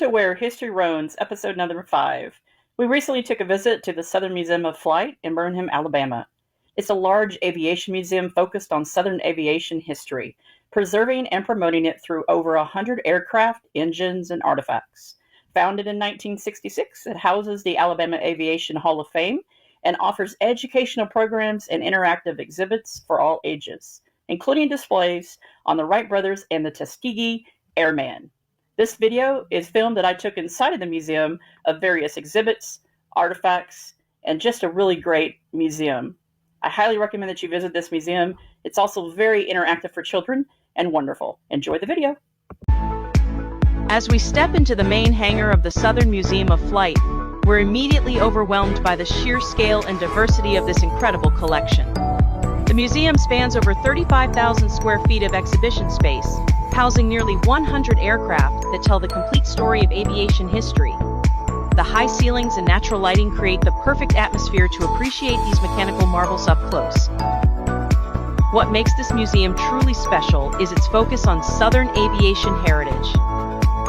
to Where History Roams, episode number 5. We recently took a visit to the Southern Museum of Flight in Birmingham, Alabama. It's a large aviation museum focused on Southern aviation history, preserving and promoting it through over 100 aircraft, engines, and artifacts. Founded in 1966, it houses the Alabama Aviation Hall of Fame and offers educational programs and interactive exhibits for all ages, including displays on the Wright brothers and the Tuskegee Airman. This video is film that I took inside of the museum of various exhibits, artifacts, and just a really great museum. I highly recommend that you visit this museum. It's also very interactive for children and wonderful. Enjoy the video. As we step into the main hangar of the Southern Museum of Flight, we're immediately overwhelmed by the sheer scale and diversity of this incredible collection. The museum spans over 35,000 square feet of exhibition space, housing nearly 100 aircraft that tell the complete story of aviation history. The high ceilings and natural lighting create the perfect atmosphere to appreciate these mechanical marvels up close. What makes this museum truly special is its focus on Southern aviation heritage.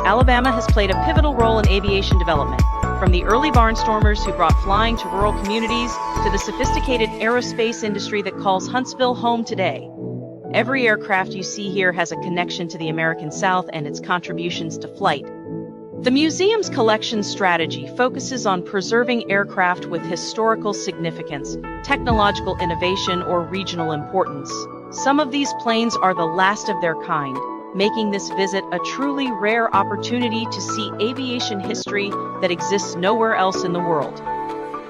Alabama has played a pivotal role in aviation development, from the early barnstormers who brought flying to rural communities to the sophisticated aerospace industry that calls Huntsville home today. Every aircraft you see here has a connection to the American South and its contributions to flight. The museum's collection strategy focuses on preserving aircraft with historical significance, technological innovation, or regional importance. Some of these planes are the last of their kind, making this visit a truly rare opportunity to see aviation history that exists nowhere else in the world.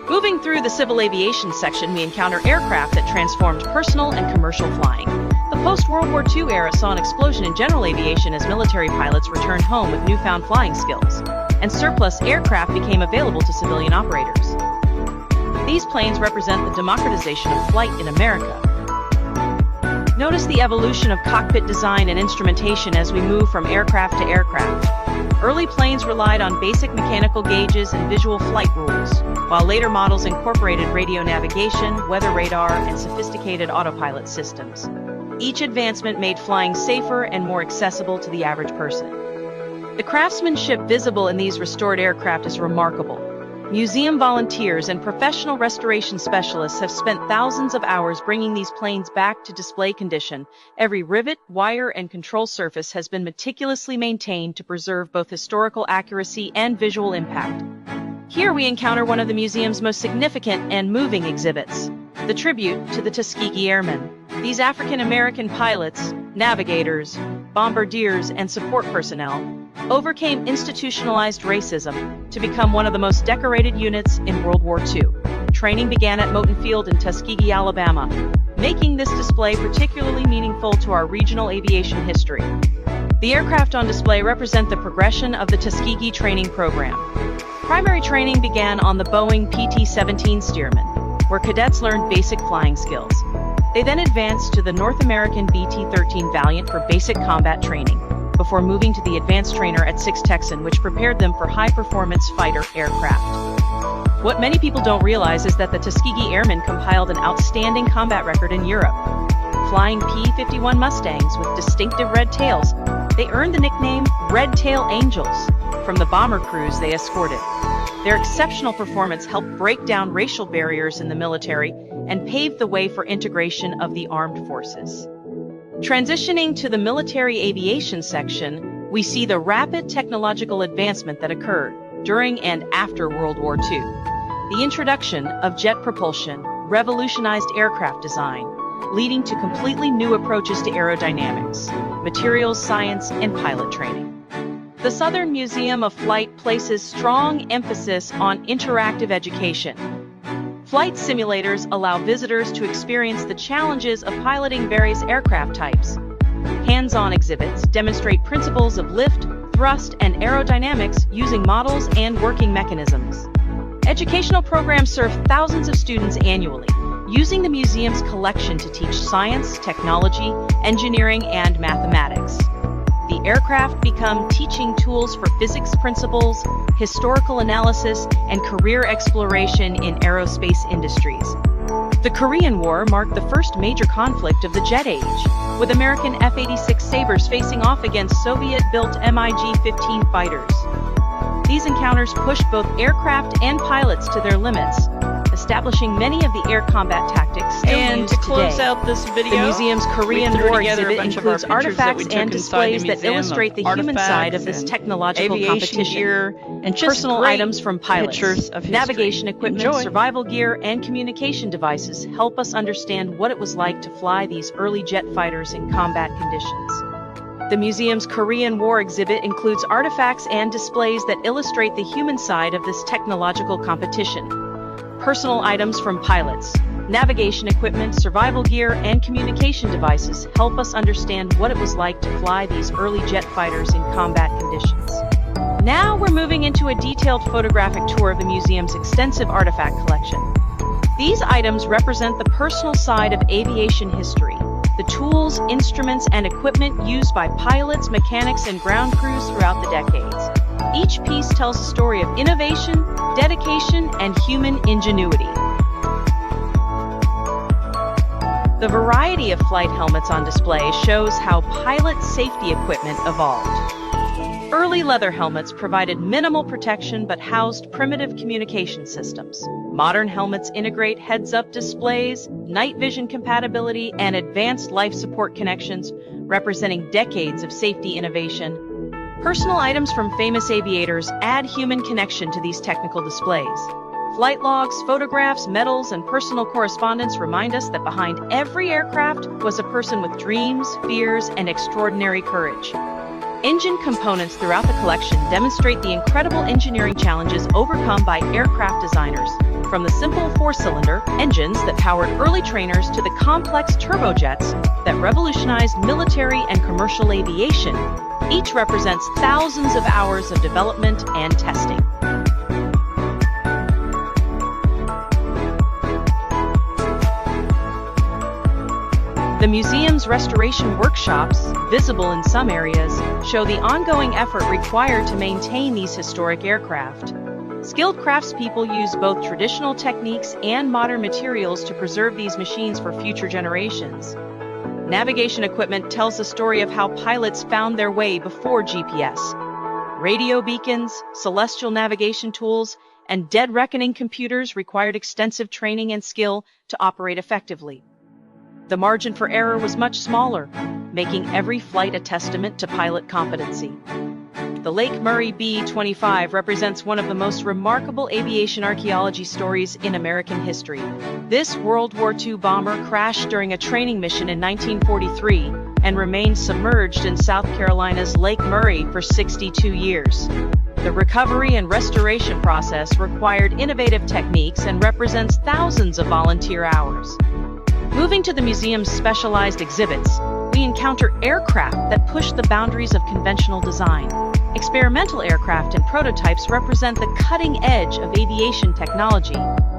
Moving through the civil aviation section, we encounter aircraft that transformed personal and commercial flying. The post-World War II era saw an explosion in general aviation as military pilots returned home with newfound flying skills, and surplus aircraft became available to civilian operators. These planes represent the democratization of flight in America. Notice the evolution of cockpit design and instrumentation as we move from aircraft to aircraft. Early planes relied on basic mechanical gauges and visual flight rules, while later models incorporated radio navigation, weather radar, and sophisticated autopilot systems. Each advancement made flying safer and more accessible to the average person. The craftsmanship visible in these restored aircraft is remarkable. Museum volunteers and professional restoration specialists have spent thousands of hours bringing these planes back to display condition. Every rivet, wire, and control surface has been meticulously maintained to preserve both historical accuracy and visual impact. Here we encounter one of the museum's most significant and moving exhibits, the tribute to the Tuskegee Airmen. These African-American pilots, navigators, bombardiers, and support personnel overcame institutionalized racism to become one of the most decorated units in World War II. Training began at Moton Field in Tuskegee, Alabama, making this display particularly meaningful to our regional aviation history. The aircraft on display represent the progression of the Tuskegee training program. Primary training began on the Boeing PT-17 Stearman, where cadets learned basic flying skills. They then advanced to the North American BT-13 Valiant for basic combat training, before moving to the advanced trainer at 6 Texan, which prepared them for high-performance fighter aircraft. What many people don't realize is that the Tuskegee Airmen compiled an outstanding combat record in Europe. Flying P-51 Mustangs with distinctive red tails, they earned the nickname Red Tail Angels from the bomber crews they escorted. Their exceptional performance helped break down racial barriers in the military and paved the way for integration of the armed forces. Transitioning to the military aviation section, we see the rapid technological advancement that occurred during and after World War II. The introduction of jet propulsion revolutionized aircraft design, leading to completely new approaches to aerodynamics, materials science, and pilot training. The Southern Museum of Flight places strong emphasis on interactive education. Flight simulators allow visitors to experience the challenges of piloting various aircraft types. Hands-on exhibits demonstrate principles of lift, thrust, and aerodynamics using models and working mechanisms. Educational programs serve thousands of students annually, using the museum's collection to teach science, technology, engineering, and mathematics. The aircraft become teaching tools for physics principles, historical analysis, and career exploration in aerospace industries. The Korean War marked the first major conflict of the jet age, with American F-86 Sabres facing off against Soviet-built MiG-15 fighters. encounters pushed both aircraft and pilots to their limits, establishing many of the air combat tactics still And used to close today. out this video, The museum's Korean we threw War together a exhibit bunch of our includes pictures that we artifacts took and inside the displays that museum illustrate the of human side of artifacts this and technological aviation competition. gear and just Personal great items from pilots, pictures of history. navigation equipment, Enjoy. survival gear, and communication devices help us understand what it was like to fly these early jet fighters in combat conditions. The museum's Korean War exhibit includes artifacts and displays that illustrate the human side of this technological competition. Personal items from pilots, navigation equipment, survival gear, and communication devices help us understand what it was like to fly these early jet fighters in combat conditions. Now we're moving into a detailed photographic tour of the museum's extensive artifact collection. These items represent the personal side of aviation history, the tools, instruments, and equipment used by pilots, mechanics, and ground crews throughout the decades. Each piece tells a story of innovation, dedication, and human ingenuity. The variety of flight helmets on display shows how pilot safety equipment evolved. Early leather helmets provided minimal protection but housed primitive communication systems. Modern helmets integrate heads-up displays, night vision compatibility, and advanced life support connections, representing decades of safety innovation. Personal items from famous aviators add human connection to these technical displays. Flight logs, photographs, medals, and personal correspondence remind us that behind every aircraft was a person with dreams, fears, and extraordinary courage. Engine components throughout the collection demonstrate the incredible engineering challenges overcome by aircraft designers, from the simple four-cylinder engines that powered early trainers to the complex turbojets that revolutionized military and commercial aviation. Each represents thousands of hours of development and testing. The museum's restoration workshops, visible in some areas, show the ongoing effort required to maintain these historic aircraft. Skilled craftspeople use both traditional techniques and modern materials to preserve these machines for future generations. Navigation equipment tells the story of how pilots found their way before GPS. Radio beacons, celestial navigation tools, and dead reckoning computers required extensive training and skill to operate effectively. The margin for error was much smaller, making every flight a testament to pilot competency. The Lake Murray B-25 represents one of the most remarkable aviation archaeology stories in American history. This World War II bomber crashed during a training mission in 1943 and remained submerged in South Carolina's Lake Murray for 62 years. The recovery and restoration process required innovative techniques and represents thousands of volunteer hours. Moving to the museum's specialized exhibits, we encounter aircraft that push the boundaries of conventional design. Experimental aircraft and prototypes represent the cutting edge of aviation technology,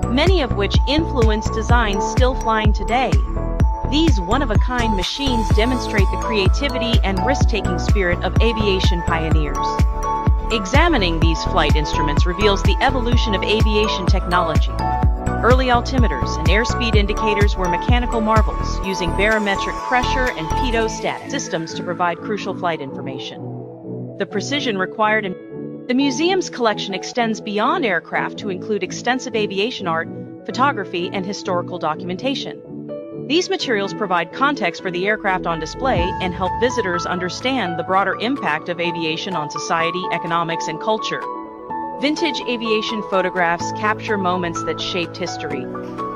many of which influence designs still flying today. These one-of-a-kind machines demonstrate the creativity and risk-taking spirit of aviation pioneers. Examining these flight instruments reveals the evolution of aviation technology. Early altimeters and airspeed indicators were mechanical marvels, using barometric pressure and pedostat systems to provide crucial flight information. The precision required in the museum's collection extends beyond aircraft to include extensive aviation art, photography, and historical documentation. These materials provide context for the aircraft on display and help visitors understand the broader impact of aviation on society, economics, and culture. Vintage aviation photographs capture moments that shaped history.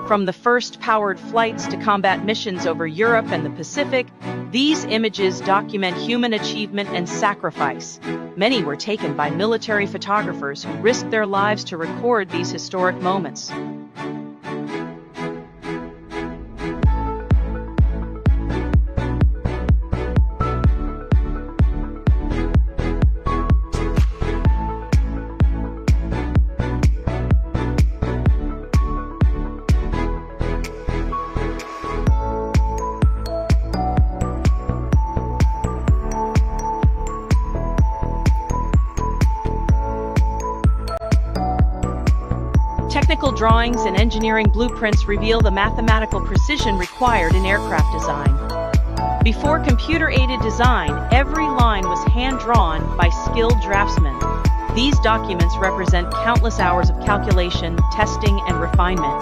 From the first powered flights to combat missions over Europe and the Pacific, these images document human achievement and sacrifice. Many were taken by military photographers who risked their lives to record these historic moments. Technical drawings and engineering blueprints reveal the mathematical precision required in aircraft design. Before computer-aided design, every line was hand-drawn by skilled draftsmen. These documents represent countless hours of calculation, testing, and refinement.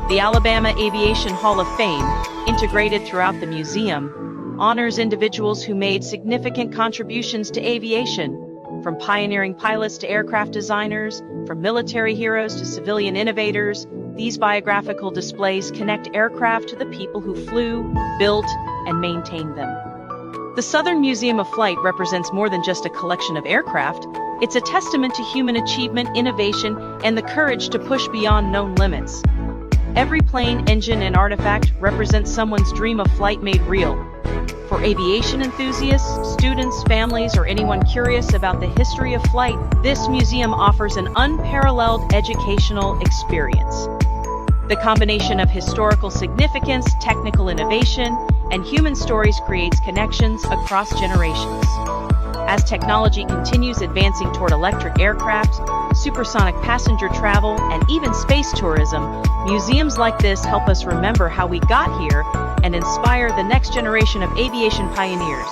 The Alabama Aviation Hall of Fame, integrated throughout the museum, honors individuals who made significant contributions to aviation, from pioneering pilots to aircraft designers, from military heroes to civilian innovators. These biographical displays connect aircraft to the people who flew, built, and maintained them. The Southern Museum of Flight represents more than just a collection of aircraft. It's a testament to human achievement, innovation, and the courage to push beyond known limits. Every plane, engine, and artifact represents someone's dream of flight made real. For aviation enthusiasts, students, families, or anyone curious about the history of flight, this museum offers an unparalleled educational experience. The combination of historical significance, technical innovation, and human stories creates connections across generations. As technology continues advancing toward electric aircraft, supersonic passenger travel, and even space tourism, museums like this help us remember how we got here and inspire the next generation of aviation pioneers.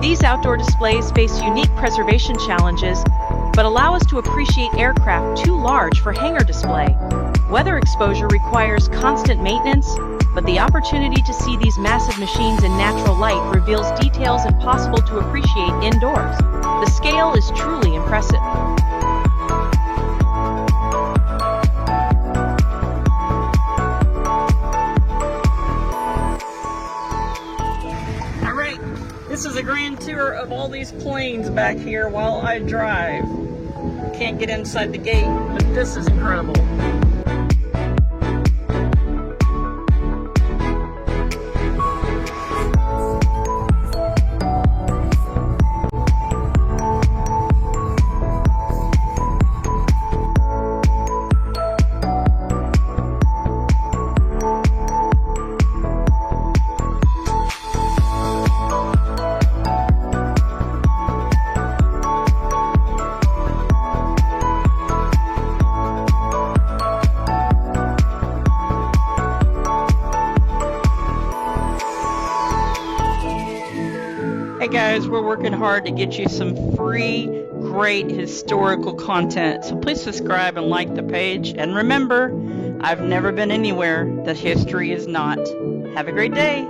These outdoor displays face unique preservation challenges, but allow us to appreciate aircraft too large for hangar display. Weather exposure requires constant maintenance, but the opportunity to see these massive machines in natural light reveals details impossible to appreciate indoors. The scale is truly impressive. This is a grand tour of all these planes back here while I drive. Can't get inside the gate, but this is incredible. Hey guys, we're working hard to get you some free, great historical content. So please subscribe and like the page. And remember, I've never been anywhere that history is not. Have a great day.